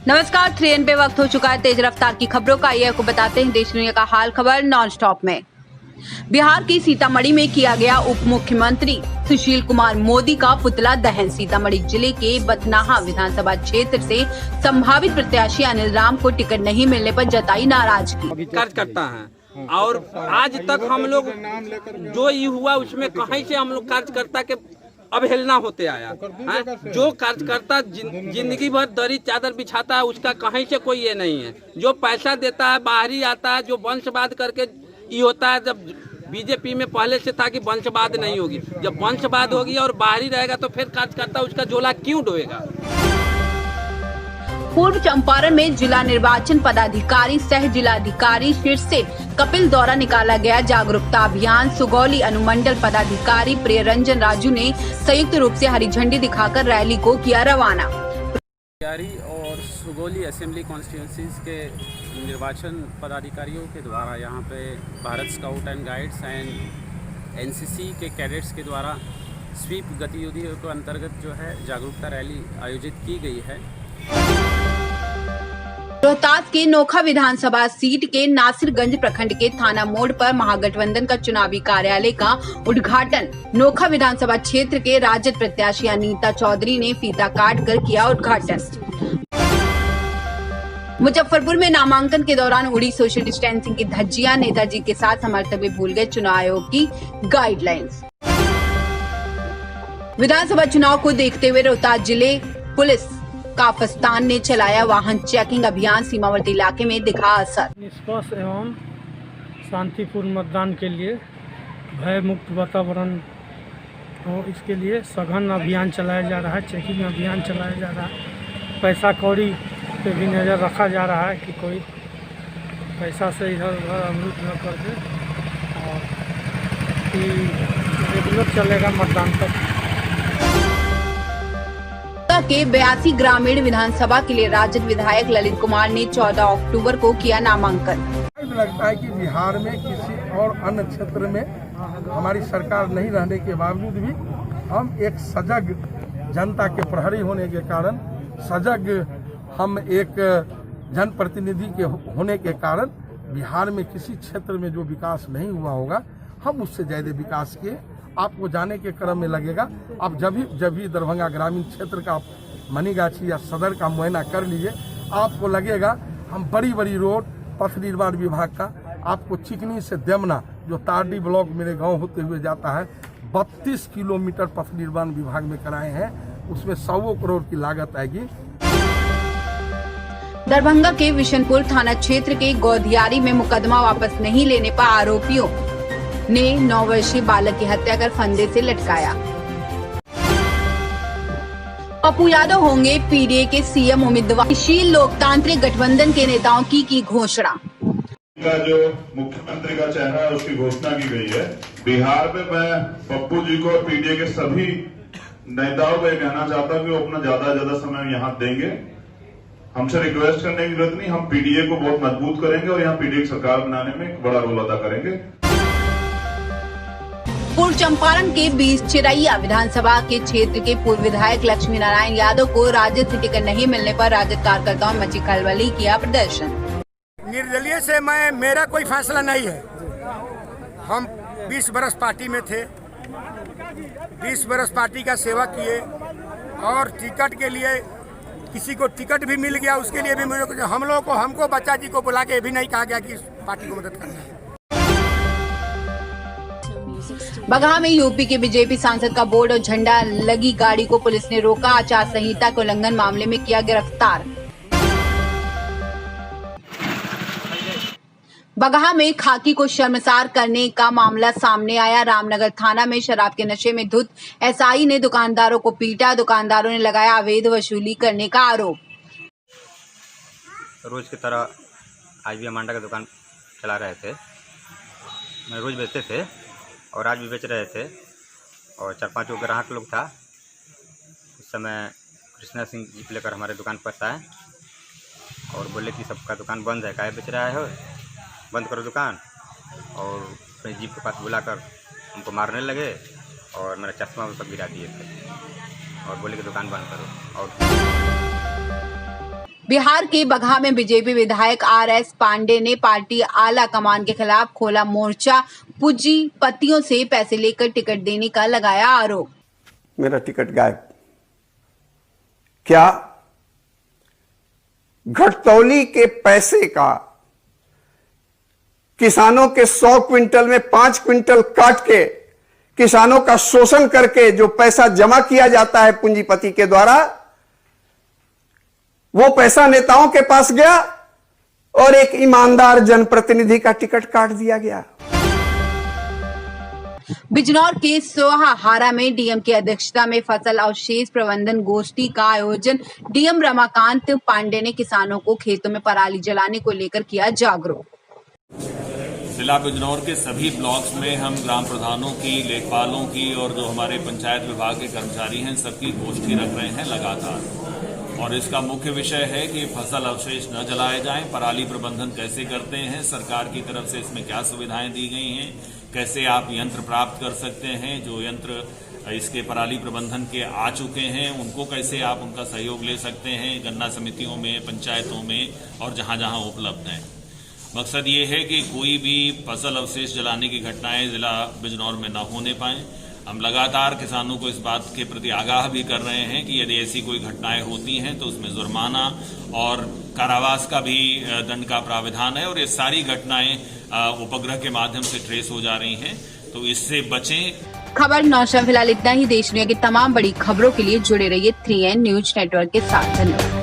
नमस्कार, 3N पे वक्त हो चुका है तेज रफ्तार की खबरों का। ये आपको बताते हैं देश दुनिया का हाल खबर नॉन स्टॉप में। बिहार की सीतामढ़ी में किया गया उप मुख्यमंत्री सुशील कुमार मोदी का पुतला दहन। सीतामढ़ी जिले के बथनाहा विधानसभा क्षेत्र से संभावित प्रत्याशी अनिल राम को टिकट नहीं मिलने पर जताई नाराजगी। कार्यकर्ता हैं और आज तक हम लोग जो ये हुआ उसमें कहीं से हम लोग कार्यकर्ता के अवहेलना होते आया है। जो कार्यकर्ता जिंदगी भर दरी चादर बिछाता है उसका कहीं से कोई ये नहीं है। जो पैसा देता है बाहरी आता है, जो वंशवाद करके ये होता है। जब बीजेपी में पहले से था कि वंशवाद नहीं होगी, जब वंशवाद होगी और बाहरी रहेगा तो फिर कार्यकर्ता उसका झोला क्यों ढोएगा। पूर्व चंपारण में जिला निर्वाचन पदाधिकारी सह जिलाधिकारी शीर्षे कपिल द्वारा निकाला गया जागरूकता अभियान। सुगौली अनुमंडल पदाधिकारी प्रियरंजन राजू ने संयुक्त रूप से हरी झंडी दिखाकर रैली को किया रवाना। और सुगौली असेंबली कॉन्स्टिट्यूंसीज के निर्वाचन पदाधिकारियों के द्वारा यहाँ पे Bharat scout and guides and NCC के कैडेट्स के द्वारा स्वीप गतिविधियों के अंतर्गत जो है जागरूकता रैली आयोजित की गई है। रोहतास के नोखा विधानसभा सीट के नासिरगंज प्रखंड के थाना मोड़ पर महागठबंधन का चुनावी कार्यालय का उद्घाटन नोखा विधानसभा क्षेत्र के राजद प्रत्याशी अनीता चौधरी ने फीता काट कर किया उद्घाटन। मुजफ्फरपुर में नामांकन के दौरान उड़ी सोशल डिस्टेंसिंग की धज्जियां। नेताजी के साथ समर्थक भी भूल गए चुनाव आयोग की गाइडलाइंस। विधानसभा चुनाव को देखते हुए रोहतास जिले पुलिस काफस्तान ने चलाया वाहन चेकिंग अभियान। सीमावर्ती इलाके में दिखा असर। निष्पक्ष एवं शांतिपूर्ण मतदान के लिए भय मुक्त वातावरण हो, इसके लिए सघन अभियान चलाया जा रहा है, चेकिंग अभियान चलाया जा रहा है। पैसा कौड़ी पे भी नज़र रखा जा रहा है कि कोई पैसा से इधर उधर अमृत न कर दे और रेगुलर चलेगा मतदान तक। के 82 ग्रामीण विधानसभा के लिए राजद विधायक ललित कुमार ने 14 अक्टूबर को किया नामांकन। लगता है कि बिहार में किसी और अन्य क्षेत्र में हमारी सरकार नहीं रहने के बावजूद भी हम एक सजग जनता के प्रहरी होने के कारण, सजग हम एक जनप्रतिनिधि के होने के कारण बिहार में किसी क्षेत्र में जो विकास नहीं हुआ होगा हम उससे ज्यादा विकास किए। आपको जाने के क्रम में लगेगा। अब जब भी दरभंगा ग्रामीण क्षेत्र का मनीगाछी या सदर का मुआयना कर लीजिए, आपको लगेगा हम बड़ी बड़ी रोड पथ निर्माण विभाग का, आपको चिकनी से देमना जो तारडी ब्लॉक मेरे गांव होते हुए जाता है 32 किलोमीटर पथ निर्माण विभाग में कराए हैं। उसमें 100 करोड़ की लागत आएगी। दरभंगा के विशनपुर थाना क्षेत्र के गौधियारी में मुकदमा वापस नहीं लेने पर आरोपियों ने 9 वर्षीय बालक की हत्या कर फंदे से लटकाया। पप्पू यादव होंगे पीडीए के सीएम उम्मीदवार। शील लोकतांत्रिक गठबंधन के नेताओं की घोषणा। का जो मुख्यमंत्री का चेहरा है उसकी घोषणा की गई है। बिहार में मैं पप्पू जी को और पीडीए के सभी नेताओं को कहना चाहता हूँ कि वो अपना ज्यादा समय यहाँ देंगे। हमसे रिक्वेस्ट करने की जरूरत नहीं, हम पीडीए को बहुत मजबूत करेंगे और यहाँ पीडीए की सरकार बनाने में एक बड़ा रोल अदा करेंगे। पूर्व चंपारण के बीच चिरैया विधानसभा के क्षेत्र के पूर्व विधायक लक्ष्मी नारायण यादव को राजद से टिकट नहीं मिलने पर राजद कार्यकर्ताओं ने मची खलबली, किया प्रदर्शन। निर्दलीय से मेरा कोई फैसला नहीं है। हम 20 बरस पार्टी में थे, 20 बरस पार्टी का सेवा किए और टिकट के लिए किसी को टिकट भी मिल गया, उसके लिए भी हम लोगों को हमको बच्चा जी को बुला के भी नहीं कहा गया कि पार्टी को मदद करना है। बगहा में यूपी के बीजेपी सांसद का बोर्ड और झंडा लगी गाड़ी को पुलिस ने रोका। आचार संहिता के उल्लंघन मामले में किया गिरफ्तार। बगहा में खाकी को शर्मसार करने का मामला सामने आया। रामनगर थाना में शराब के नशे में धुत एसआई ने दुकानदारों को पीटा। दुकानदारों ने लगाया अवैध वसूली करने का आरोप। रोज की तरह आज भी हम अंडा का दुकान चला रहे थे। मैं रोज बेचते थे और आज भी बेच रहे थे और 4-5 ग्राहक लोग था। उस समय कृष्णा सिंह जीप लेकर हमारे दुकान पर आए और बोले कि सबका दुकान बंद है, काहे बेच रहा है, बंद करो दुकान। और अपने जीप के पास बुलाकर हमको मारने लगे और मेरा चश्मा उस पर गिरा दिए थे और बोले कि दुकान बंद करो। और बिहार के बगहा में बीजेपी विधायक आर.एस. पांडे ने पार्टी आला कमान के खिलाफ खोला मोर्चा। पूंजीपतियों से पैसे लेकर टिकट देने का लगाया आरोप। मेरा टिकट गायब। क्या घटतौली के पैसे का किसानों के 100 क्विंटल में 5 क्विंटल काट के किसानों का शोषण करके जो पैसा जमा किया जाता है पूंजीपति के द्वारा, वो पैसा नेताओं के पास गया और एक ईमानदार जनप्रतिनिधि का टिकट काट दिया गया। बिजनौर के सोहाहारा में डीएम की अध्यक्षता में फसल अवशेष प्रबंधन गोष्ठी का आयोजन। डीएम रमाकांत पांडे ने किसानों को खेतों में पराली जलाने को लेकर किया जागरूक। जिला बिजनौर के सभी ब्लॉक्स में हम ग्राम प्रधानों की, लेखपालों की और जो हमारे पंचायत विभाग के कर्मचारी हैं सबकी गोष्ठी रख रहे हैं लगातार। और इसका मुख्य विषय है कि फसल अवशेष न जलाए जाएं, पराली प्रबंधन कैसे करते हैं, सरकार की तरफ से इसमें क्या सुविधाएं दी गई हैं, कैसे आप यंत्र प्राप्त कर सकते हैं, जो यंत्र इसके पराली प्रबंधन के आ चुके हैं उनको कैसे आप उनका सहयोग ले सकते हैं गन्ना समितियों में, पंचायतों में और जहां जहां उपलब्ध हैं। मकसद ये है कि कोई भी फसल अवशेष जलाने की घटनाएं जिला बिजनौर में न होने पाएं। हम लगातार किसानों को इस बात के प्रति आगाह भी कर रहे हैं कि यदि ऐसी कोई घटनाएं होती हैं तो उसमें जुर्माना और कारावास का भी दंड का प्राविधान है और ये सारी घटनाएं उपग्रह के माध्यम से ट्रेस हो जा रही हैं, तो इससे बचें। खबर नौशा फिलहाल इतना ही। देश दुनिया की तमाम बड़ी खबरों के लिए जुड़े रहिए 3N न्यूज नेटवर्क के साथ। धन्यवाद।